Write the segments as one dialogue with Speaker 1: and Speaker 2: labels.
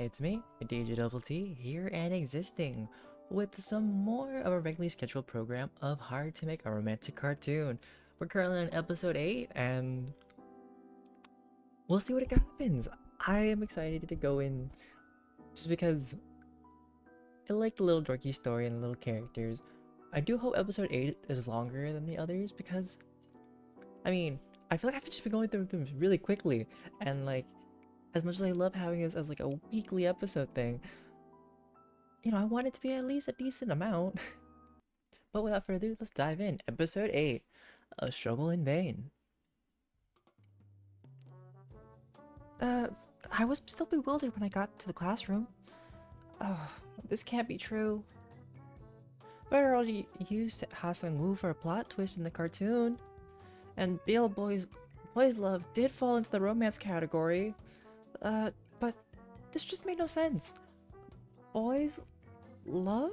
Speaker 1: It's me, DjDoubleT, here and existing, with some more of a regularly scheduled program of How to Make a Romantic Cartoon. We're currently on episode 8, and we'll see what happens. I am excited to go in, just because I like the little dorky story and the little characters. I do hope episode 8 is longer than the others, because, I mean, I feel like I've just been going through them really quickly, and like, as much as I love having this as like a weekly episode thing, I want it to be at least a decent amount. But without further ado, let's dive in. Episode 8, A Struggle in Vain. I was still bewildered when I got to the classroom. Oh, this can't be true. Better already used Ha-Sung Woo for a plot twist in the cartoon. And Boy's love did fall into the romance category. But this just made no sense. Boys love?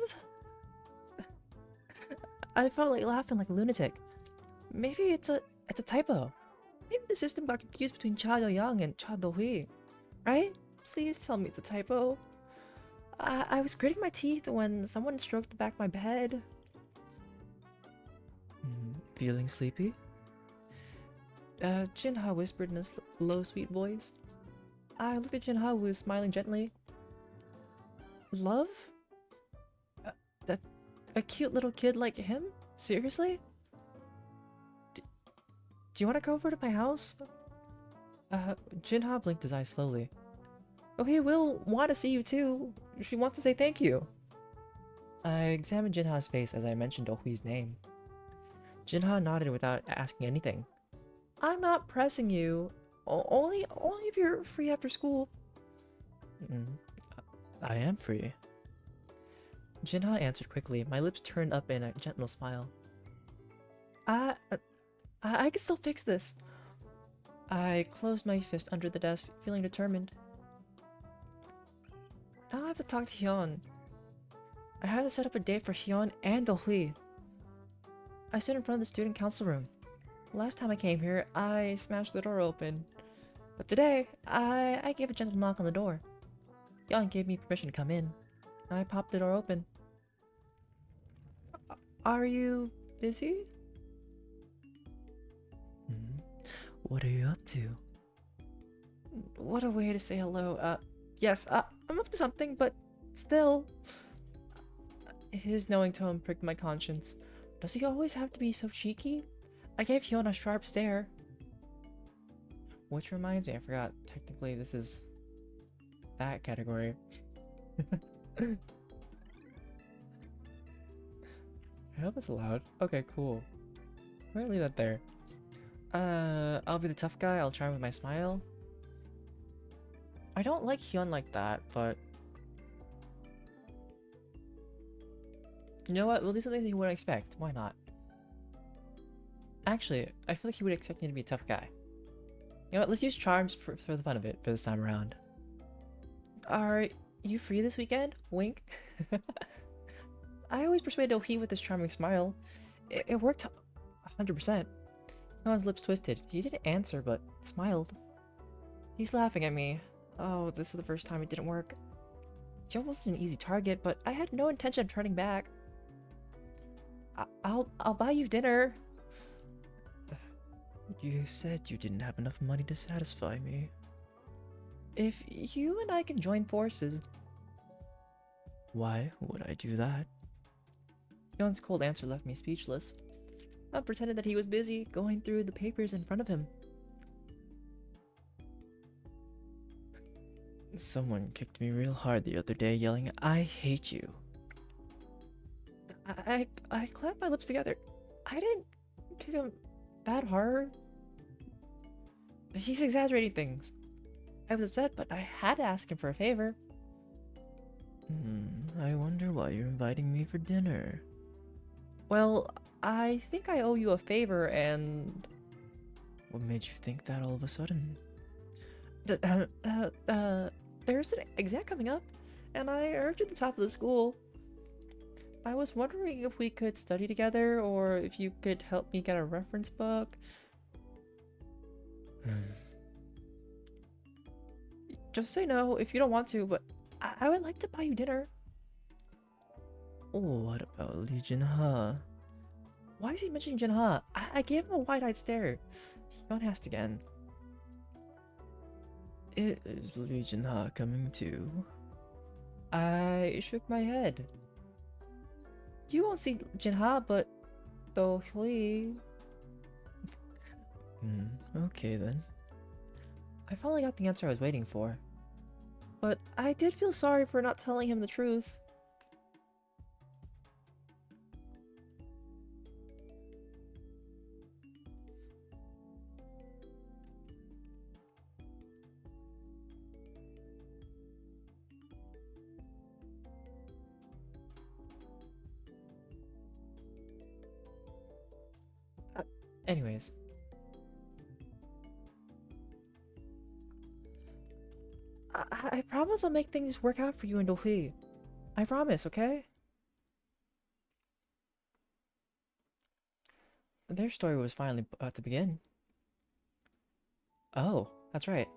Speaker 1: I felt like laughing like a lunatic. Maybe it's a typo. Maybe the system got confused between Cha Do-young and Cha Do-hui. Right? Please tell me it's a typo. I was gritting my teeth when someone stroked the back of my bed. Feeling sleepy? Jinha whispered in a low, sweet voice. I looked at Jinha, who was smiling gently. Love? A cute little kid like him? Seriously? Do you want to go over to my house? Jinha blinked his eyes slowly. Oh, he will want to see you too. She wants to say thank you. I examined Jinha's face as I mentioned Oh-hui's name. Jinha nodded without asking anything. I'm not pressing you. Only if you're free after school. I am free. Jinha answered quickly, my lips turned up in a gentle smile. I can still fix this. I closed my fist under the desk, feeling determined. Now I have to talk to Hyun. I had to set up a date for Hyun and Oh-hui. I stood in front of the student council room. Last time I came here, I smashed the door open. But today, I gave a gentle knock on the door. Hyun gave me permission to come in. I popped the door open. Are you busy? What are you up to? What a way to say hello. Yes, I'm up to something, but still. His knowing tone pricked my conscience. Does he always have to be so cheeky? I gave Hyun a sharp stare. Which reminds me, I forgot, technically this is that category. I hope it's allowed. Okay, cool. We're gonna leave that there. I'll be the tough guy, I'll charm with my smile. I don't like Hyun like that, but... You know what? We'll do something that you wouldn't expect. Why not? Actually, I feel like he would expect me to be a tough guy. You know what? Let's use charms for the fun of it for this time around. Are you free this weekend? Wink. I always persuaded Oh-hee with this charming smile. It worked 100%. Hyun's lips twisted. He didn't answer, but smiled. He's laughing at me. Oh, this is the first time it didn't work. Hyun wasn't an easy target, but I had no intention of turning back. I'll buy you dinner. You said you didn't have enough money to satisfy me. If you and I can join forces... Why would I do that? Hyun's cold answer left me speechless. I pretended that he was busy going through the papers in front of him. Someone kicked me real hard the other day, yelling, "I hate you." I clamped my lips together. I didn't kick him that hard. He's exaggerating things. I was upset, but I had to ask him for a favor. I wonder why you're inviting me for dinner. Well, I think I owe you a favor, and... What made you think that all of a sudden? There's an exam coming up, and I heard you at the top of the school. I was wondering if we could study together, or if you could help me get a reference book. Just say no if you don't want to, but I would like to buy you dinner. Oh, what about Lee Jin-ha? Why is he mentioning Jin-ha? I gave him a wide-eyed stare. Hyun asked again. Is Lee Jin-ha coming too? I shook my head. You won't see Jin-ha, but Do-hui... Okay then. I finally got the answer I was waiting for. But I did feel sorry for not telling him the truth. Anyways. I promise I'll make things work out for you and Do-hui. I promise, okay? Their story was finally about to begin. Oh, that's right.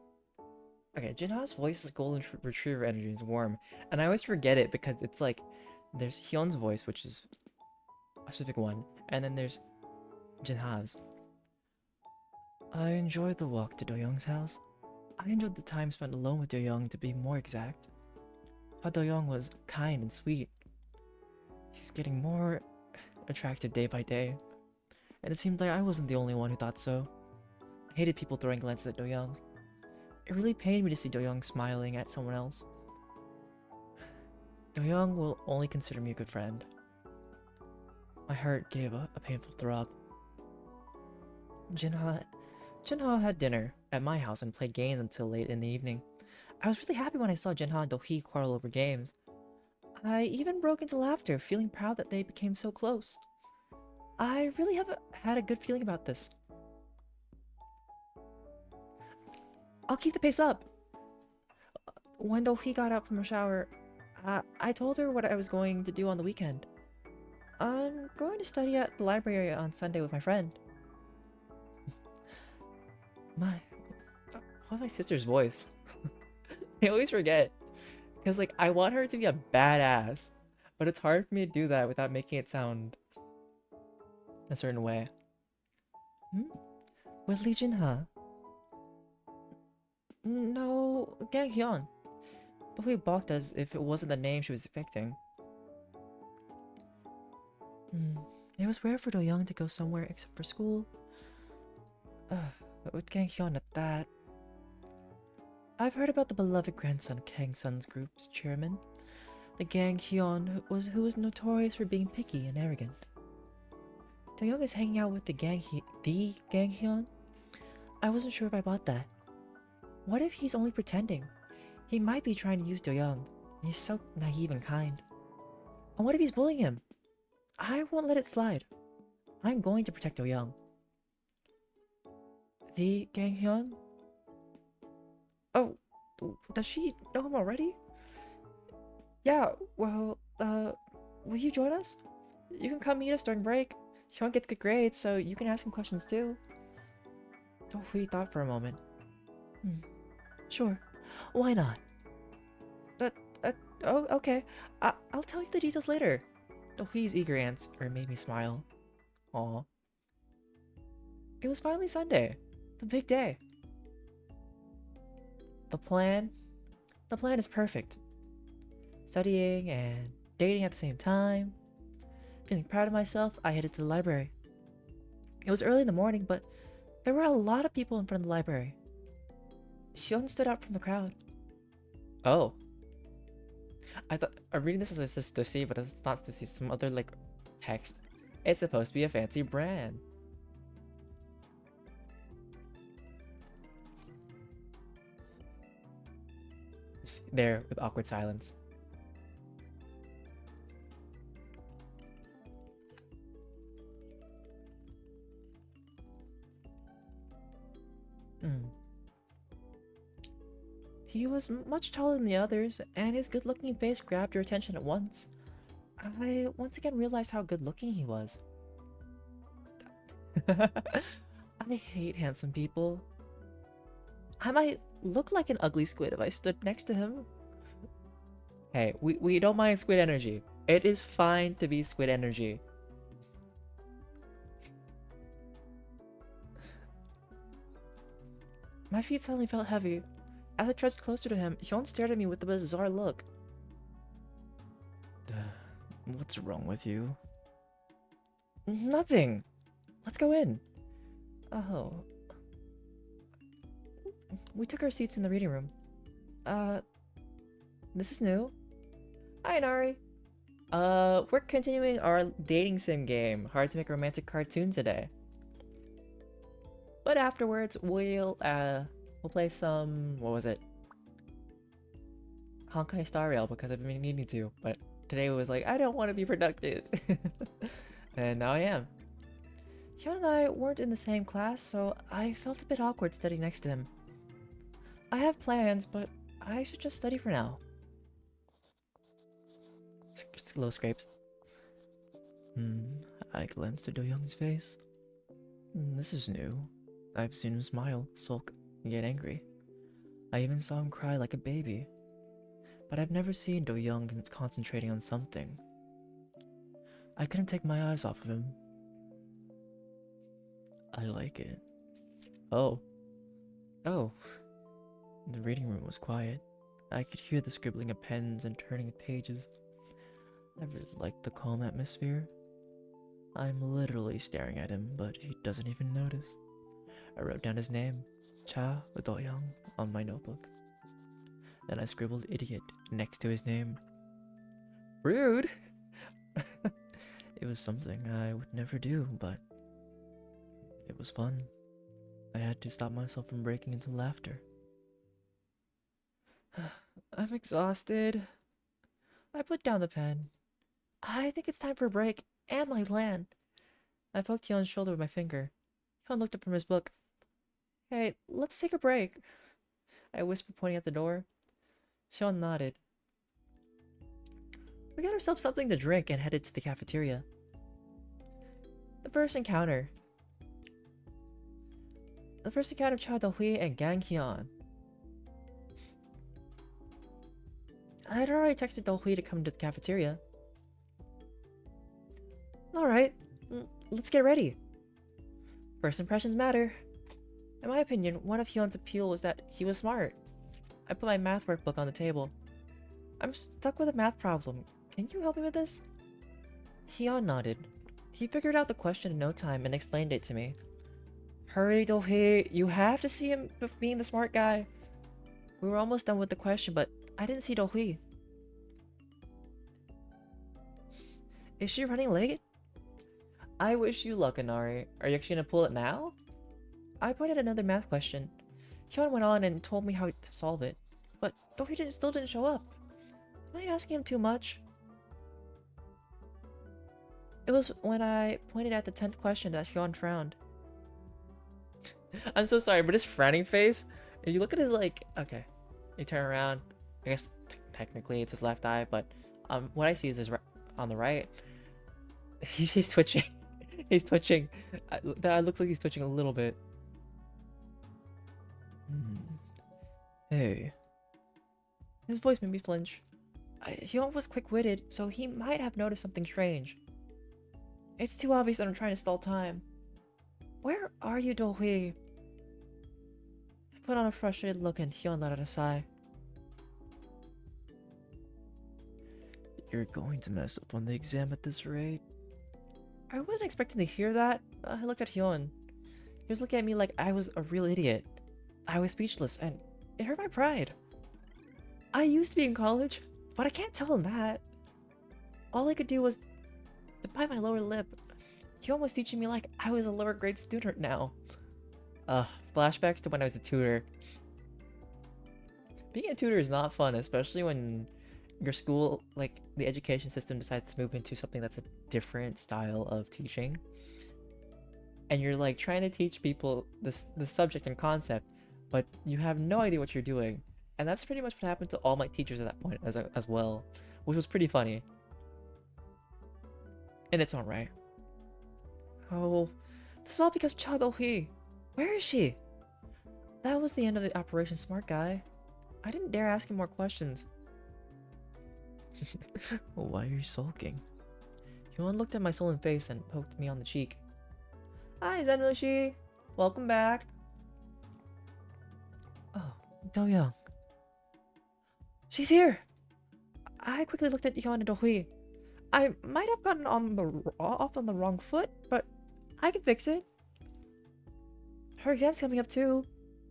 Speaker 1: Okay, Jinha's voice is golden retriever energy is warm, and I always forget it because it's like there's Hyun's voice, which is a specific one, and then there's Jinha's. I enjoyed the walk to Do-young's house. I enjoyed the time spent alone with Do-young, to be more exact. How Do-young was kind and sweet. He's getting more attractive day by day, and it seemed like I wasn't the only one who thought so. I hated people throwing glances at Do-young. It really pained me to see Do-young smiling at someone else. Do-young will only consider me a good friend. My heart gave a painful throb. Jinha had dinner at my house and played games until late in the evening. I was really happy when I saw Jinha and Do-hee quarrel over games. I even broke into laughter, feeling proud that they became so close. I really have had a good feeling about this. I'll keep the pace up. When Do-hee got out from the shower, I told her what I was going to do on the weekend. I'm going to study at the library on Sunday with my friend. What my sister's voice? I always forget. Because, like, I want her to be a badass. But it's hard for me to do that without making it sound a certain way. Was Lee Jin-ha? No, Gang Hyun. The way balked as if it wasn't the name she was expecting. It was rare for Do-young to go somewhere except for school. But with Gang Hyun at that... I've heard about the beloved grandson Kang Sun's group's chairman. The Gang Hyun who was notorious for being picky and arrogant. Do-young is hanging out with the Gang Hyun? I wasn't sure if I bought that. What if he's only pretending? He might be trying to use Do-young. He's so naive and kind. And what if he's bullying him? I won't let it slide. I'm going to protect Do-young. The Gang Hyun? Oh, does she know him already? Yeah, well, will you join us? You can come meet us during break. Hyun gets good grades, so you can ask him questions too. Do-hui thought for a moment. Sure. Why not? Oh, okay. I'll tell you the details later. Do-hui's eager answer made me smile. Aw. It was finally Sunday. The big day. The plan is perfect. Studying and dating at the same time. Feeling proud of myself, I headed to the library. It was early in the morning, but there were a lot of people in front of the library. Hyun stood out from the crowd. Oh. I thought I'm reading this as to see, but it's not to see some other like text. It's supposed to be a fancy brand. There with awkward silence. He was much taller than the others, and his good-looking face grabbed your attention at once. I once again realized how good-looking he was. I hate handsome people. I might look like an ugly squid if I stood next to him. Hey, we don't mind squid energy. It is fine to be squid energy. My feet suddenly felt heavy. As I trudged closer to him, Hyun stared at me with a bizarre look. What's wrong with you? Nothing. Let's go in. Oh. We took our seats in the reading room. This is new. Hi, Nari. We're continuing our dating sim game, Hard to Make a Romantic Cartoon today. But afterwards, we'll play some, what was it? Honkai Star Rail, because I've been needing to, but today was like, I don't want to be productive. And now I am. Hyun and I weren't in the same class, so I felt a bit awkward studying next to him. I have plans, but I should just study for now. Slow scrapes. I glanced at Do Young's face. This is new. I've seen him smile, sulk, get angry. I even saw him cry like a baby. But I've never seen Do Young concentrating on something. I couldn't take my eyes off of him. I like it. Oh. Oh. The reading room was quiet. I could hear the scribbling of pens and turning of pages. I really liked the calm atmosphere. I'm literally staring at him, but he doesn't even notice. I wrote down his name, Cha Do-young, on my notebook. Then I scribbled idiot next to his name. Rude! It was something I would never do, but it was fun. I had to stop myself from breaking into laughter. I'm exhausted. I put down the pen. I think it's time for a break and my plan. I poked Hyun's shoulder with my finger. Hyun looked up from his book. Hey, let's take a break. I whispered, pointing at the door. Hyun nodded. We got ourselves something to drink and headed to the cafeteria. The first encounter of Cha Do-hui and Gang Hyun. I had already texted Do-hui to come to the cafeteria. Alright, let's get ready. First impressions matter. In my opinion, one of Hyun's appeal was that he was smart. I put my math workbook on the table. I'm stuck with a math problem. Can you help me with this? Hyun nodded. He figured out the question in no time and explained it to me. Hurry, Do-hui, you have to see him being the smart guy. We were almost done with the question, but I didn't see Do-hui. Is she running late? I wish you luck, Inari. Are you actually gonna pull it now? I pointed at another math question. Hyun went on and told me how to solve it, but Do-hui still didn't show up. Am I asking him too much? It was when I pointed at the 10th question that Hyun frowned. I'm so sorry, but his frowning face, if you look at his, like, okay, you turn around, I guess technically it's his left eye, but what I see is his on the right. He's twitching. He's twitching. That looks like he's twitching a little bit. Hey. His voice made me flinch. Hyun was quick-witted, so he might have noticed something strange. It's too obvious that I'm trying to stall time. Where are you, Do-hui? I put on a frustrated look and Hyun let out a sigh. You're going to mess up on the exam at this rate? I wasn't expecting to hear that. I looked at Hyun. He was looking at me like I was a real idiot. I was speechless, and it hurt my pride. I used to be in college, but I can't tell him that. All I could do was to bite my lower lip. Hyun was teaching me like I was a lower grade student now. Flashbacks to when I was a tutor. Being a tutor is not fun, especially when your school, like the education system, decides to move into something that's a different style of teaching. And you're like trying to teach people the subject and concept, but you have no idea what you're doing. And that's pretty much what happened to all my teachers at that point as well, which was pretty funny. In its own right. Oh, this is all because of Cha Do-hui. Where is she? That was the end of the Operation Smart Guy. I didn't dare ask him more questions. Why are you sulking? Hyun looked at my sullen face and poked me on the cheek. Hi, Zenmushi! Welcome back! Oh, Do-young. She's here! I quickly looked at Hyun and Do-hui. I might have gotten off on the wrong foot, but I can fix it. Her exam's coming up too.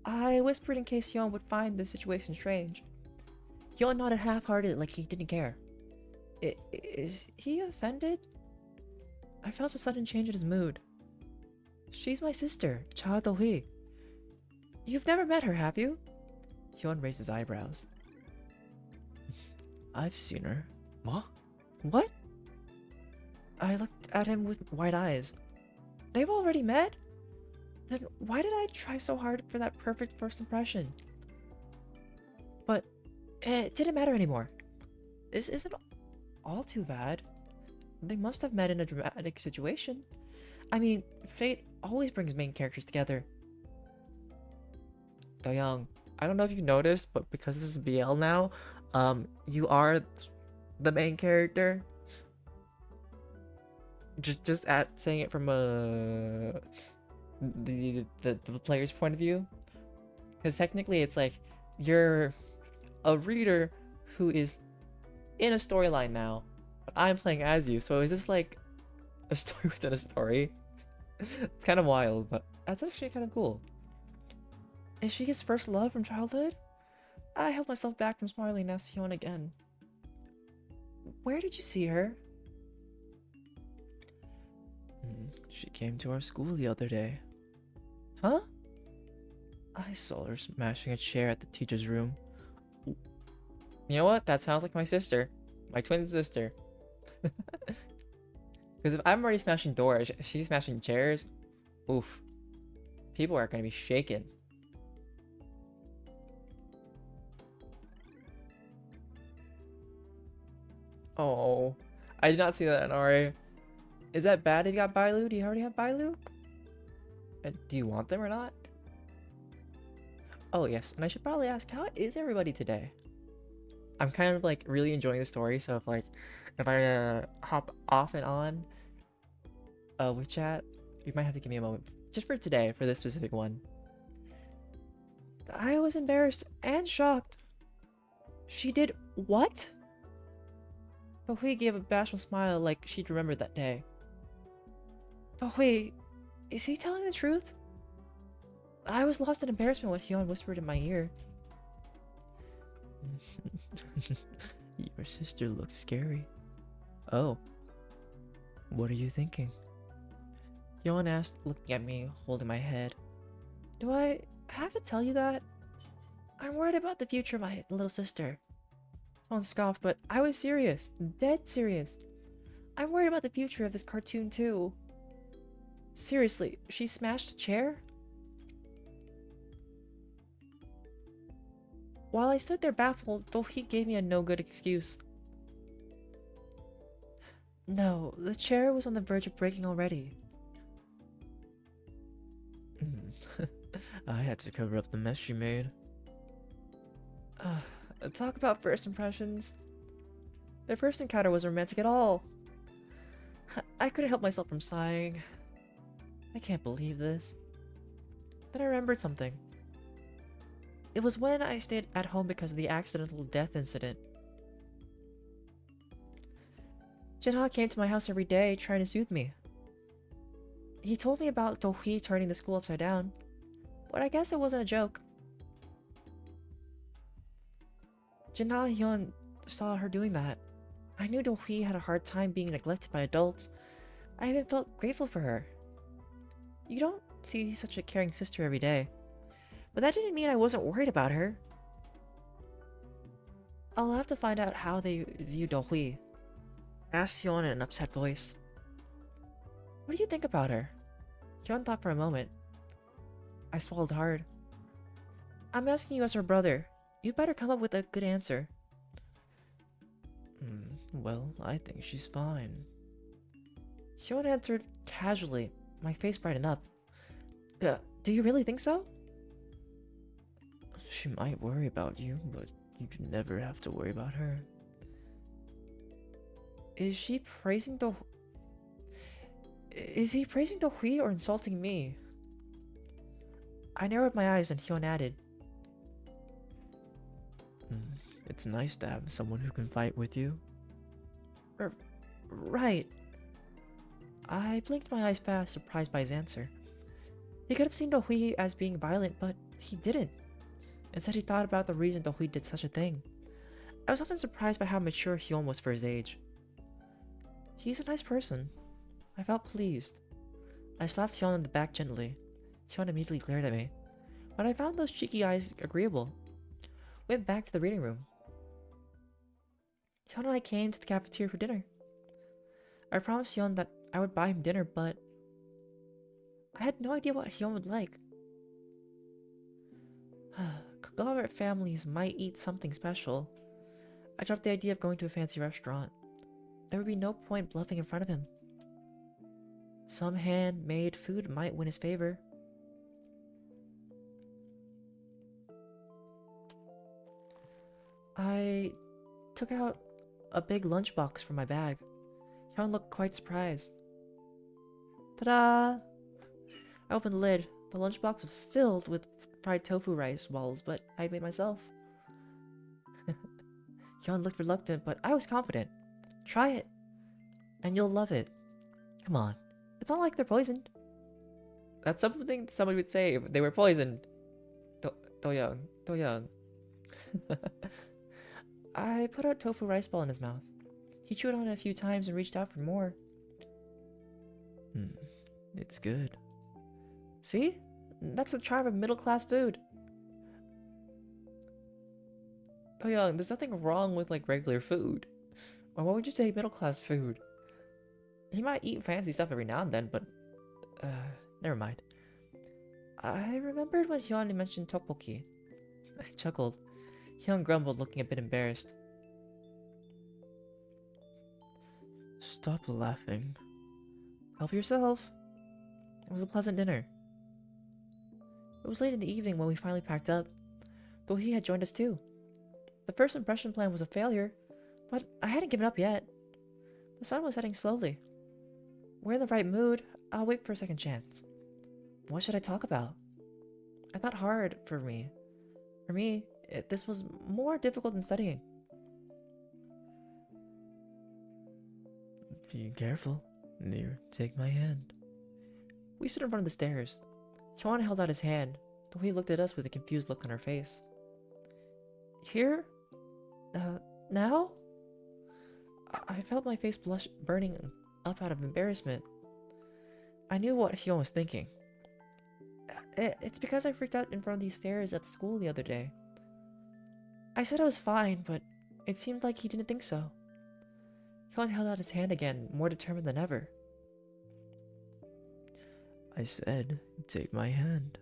Speaker 1: I whispered in case Hyun would find the situation strange. Hyun nodded half-hearted like he didn't care. Is he offended? I felt a sudden change in his mood. She's my sister, Cha Do-hui. You've never met her, have you? Hyun raised his eyebrows. I've seen her. What? I looked at him with wide eyes. They've already met? Then why did I try so hard for that perfect first impression? But it didn't matter anymore. This isn't all too bad. They must have met in a dramatic situation. I mean, fate always brings main characters together. Do-young, I don't know if you noticed, but because this is BL now, you are the main character. Just at saying it from the player's point of view, because technically it's like you're a reader who is in a storyline now, but I'm playing as you. So is this like a story within a story? It's kind of wild, but that's actually kind of cool. Is she his first love from childhood? I held myself back from smiling and asked Hyun again. Where did you see her? She came to our school the other day. Huh? I saw her smashing a chair at the teacher's room. You know what? That sounds like my sister. My twin sister. Because if I'm already smashing doors, she's smashing chairs. Oof. People are going to be shaken. Oh, I did not see that in RA. Is that bad if you got Bailu? Do you already have Bailu? And do you want them or not? Oh yes, and I should probably ask, how is everybody today? I'm kind of like really enjoying the story, so if I hop off and on with chat, you might have to give me a moment. Just for today, for this specific one. I was embarrassed and shocked. She did what? Do-hui gave a bashful smile like she'd remembered that day. Do-hui, is he telling the truth? I was lost in embarrassment when Hyun whispered in my ear. Your sister looks scary. Oh. What are you thinking? Hyun asked, looking at me, holding my head. Do I have to tell you that? I'm worried about the future of my little sister. Hyun scoffed, but I was serious. Dead serious. I'm worried about the future of this cartoon too. Seriously, she smashed a chair? While I stood there baffled, Do-hui gave me a no-good excuse. No, the chair was on the verge of breaking already. I had to cover up the mess she made. Talk about first impressions. Their first encounter wasn't romantic at all. I couldn't help myself from sighing. I can't believe this. Then I remembered something. It was when I stayed at home because of the accidental death incident. Jinha came to my house every day trying to soothe me. He told me about Do-hui turning the school upside down, but I guess it wasn't a joke. Jinha Hyun saw her doing that. I knew Do-hui had a hard time being neglected by adults. I even felt grateful for her. You don't see such a caring sister every day. But that didn't mean I wasn't worried about her. I'll have to find out how they view Do-hui. Asked Hyun in an upset voice. What do you think about her? Hyun thought for a moment. I swallowed hard. I'm asking you as her brother. You better come up with a good answer. Well, I think she's fine. Hyun answered casually. My face brightened up. Do you really think so? She might worry about you, but you can never have to worry about her. Is she praising the... Is he praising the Hui or insulting me? I narrowed my eyes and Hyun added, It's nice to have someone who can fight with you. Right. I blinked my eyes fast, surprised by his answer. He could have seen the Hui as being violent, but he didn't. Instead, he thought about the reason the Hui did such a thing. I was often surprised by how mature Hyun was for his age. He's a nice person. I felt pleased. I slapped Hyun on the back gently. Hyun immediately glared at me, but I found those cheeky eyes agreeable. Went back to the reading room. Hyun and I came to the cafeteria for dinner. I promised Hyun that I would buy him dinner, but I had no idea what Hyun would like. Conglomerate families might eat something special. I dropped the idea of going to a fancy restaurant. There would be no point bluffing in front of him. Some handmade food might win his favor. I took out a big lunchbox from my bag. Hyun looked quite surprised. Ta-da! I opened the lid. The lunchbox was filled with fried tofu rice balls, but I made myself. Hyun looked reluctant, but I was confident. Try it, and you'll love it. Come on. It's not like they're poisoned. That's something somebody would say if they were poisoned. Do-young. I put a tofu rice ball in his mouth. He chewed on it a few times and reached out for more. It's good. See? That's the charm of middle-class food. Do-young, there's nothing wrong with like regular food. Or what would you say middle-class food? He might eat fancy stuff every now and then, but never mind. I remembered when Hyun mentioned tteokbokki. I chuckled. Hyun grumbled, looking a bit embarrassed. Stop laughing. Help yourself. It was a pleasant dinner. It was late in the evening when we finally packed up, though he had joined us too. The first impression plan was a failure, but I hadn't given up yet. The sun was setting slowly. We're in the right mood. I'll wait for a second chance. What should I talk about? I thought hard for me. This was more difficult than studying. Be careful. Here, take my hand. We stood in front of the stairs. Hyun held out his hand, though he looked at us with a confused look on her face. Here? Now? I felt my face blush burning up out of embarrassment. I knew what Hyun was thinking. It's because I freaked out in front of these stairs at school the other day. I said I was fine, but it seemed like he didn't think so. Hyun held out his hand again, more determined than ever. I said, take my hand.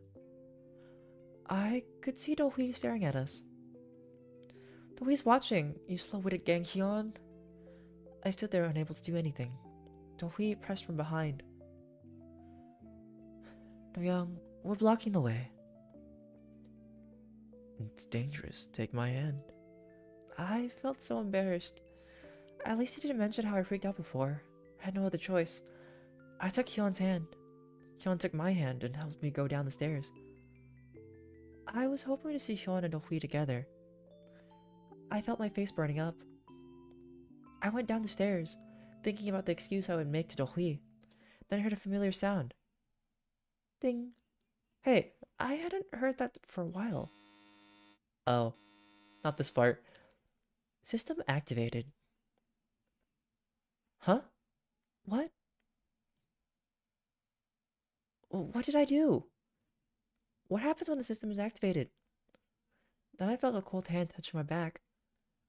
Speaker 1: I could see Do-hee staring at us. Do-hee's watching, you slow-witted gang Hyun. I stood there unable to do anything. Do-hee pressed from behind. Do-young, we're blocking the way. It's dangerous. Take my hand. I felt so embarrassed. At least he didn't mention how I freaked out before. I had no other choice. I took Hyun's hand. Hyun took my hand and helped me go down the stairs. I was hoping to see Hyun and Do-hee together. I felt my face burning up. I went down the stairs, thinking about the excuse I would make to Do-hee. Then I heard a familiar sound. Ding. Hey, I hadn't heard that for a while. Oh, not this part. System activated. Huh? What? What did I do? What happens when the system is activated? Then I felt a cold hand touch my back.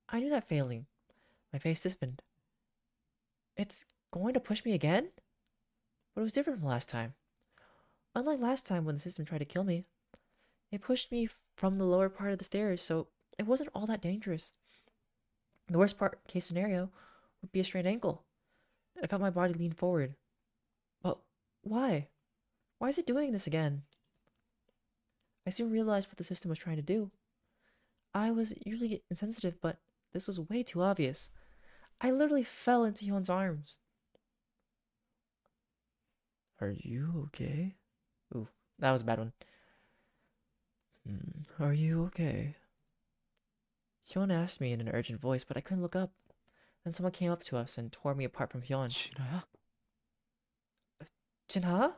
Speaker 1: I knew that failing. My face stiffened. It's going to push me again? But it was different from last time. Unlike last time when the system tried to kill me, it pushed me from the lower part of the stairs, so it wasn't all that dangerous. The worst case scenario would be a strained ankle. I felt my body lean forward. But why? Why is it doing this again? I soon realized what the system was trying to do. I was usually insensitive, but this was way too obvious. I literally fell into Hyun's arms. Are you okay? Ooh, that was a bad one. Are you okay? Hyun asked me in an urgent voice, but I couldn't look up. Then someone came up to us and tore me apart from Hyun.
Speaker 2: 진아야?
Speaker 1: Jinha?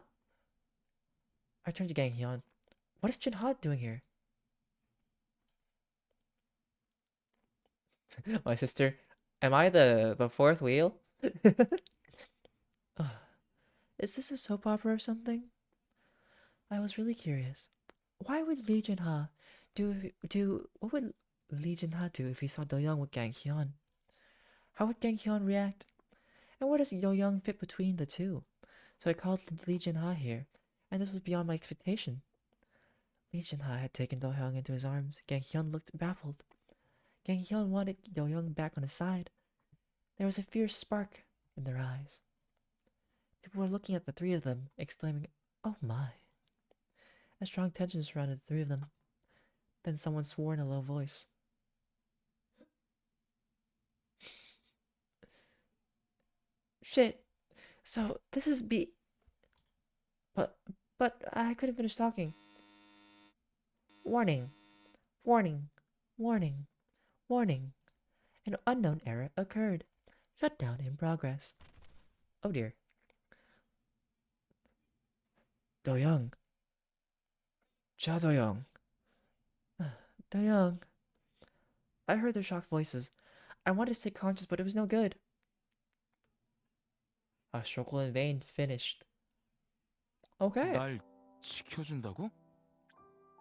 Speaker 1: I turned to Gang Hyun. What is Jinha doing here? My sister. Am I the fourth wheel? Ugh. Is this a soap opera or something? I was really curious. Why would Lee Jin-ha what would Lee Jin-ha do if he saw Do Young with Gang Hyun? How would Gang Hyun react? And where does Do Young fit between the two? So I called Lee Jin-ha here, and this was beyond my expectation. Lee Jin-ha had taken Do Young into his arms. Gang Hyun looked baffled. Gang Hyun wanted Do Young back on his side. There was a fierce spark in their eyes. People were looking at the three of them, exclaiming, "Oh my." A strong tension surrounded the three of them. Then someone swore in a low voice. Shit. So this is but I couldn't finish talking. Warning. Warning. Warning. Warning. An unknown error occurred. Shutdown in progress. Oh dear. Do Young. Cha Do Young. Do Young. I heard their shocked voices. I wanted to stay conscious, but it was no good. A struggle in vain finished. Okay.
Speaker 2: 날 지켜준다고?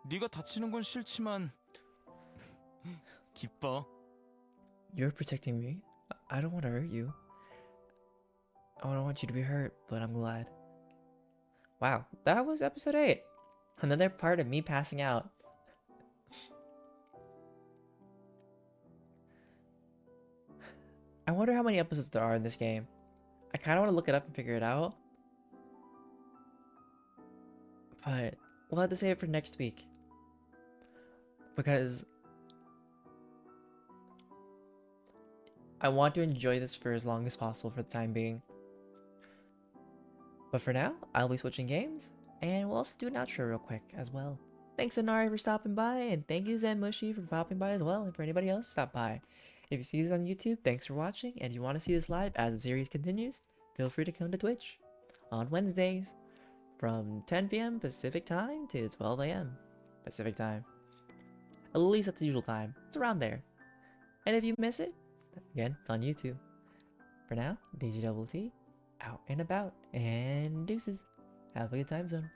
Speaker 2: 네가 다치는 건 싫지만 기뻐.
Speaker 1: You're protecting me. I don't want to hurt you. I don't want you to be hurt, but I'm glad. Wow, that was episode 8. Another part of me passing out. I wonder how many episodes there are in this game. I kind of want to look it up and figure it out. But we'll have to save it for next week. Because I want to enjoy this for as long as possible for the time being. But for now, I'll be switching games, and we'll also do an outro real quick as well. Thanks Inari for stopping by, and thank you Zen Mushy for popping by as well, and for anybody else stop by. If you see this on YouTube, thanks for watching, and if you want to see this live as the series continues, feel free to come to Twitch on Wednesdays from 10 p.m. Pacific time to 12 a.m. Pacific time. At least that's the usual time. It's around there. And if you miss it, again, it's on YouTube. For now, DjDoubleT, out and about, and deuces. Have a good time zone.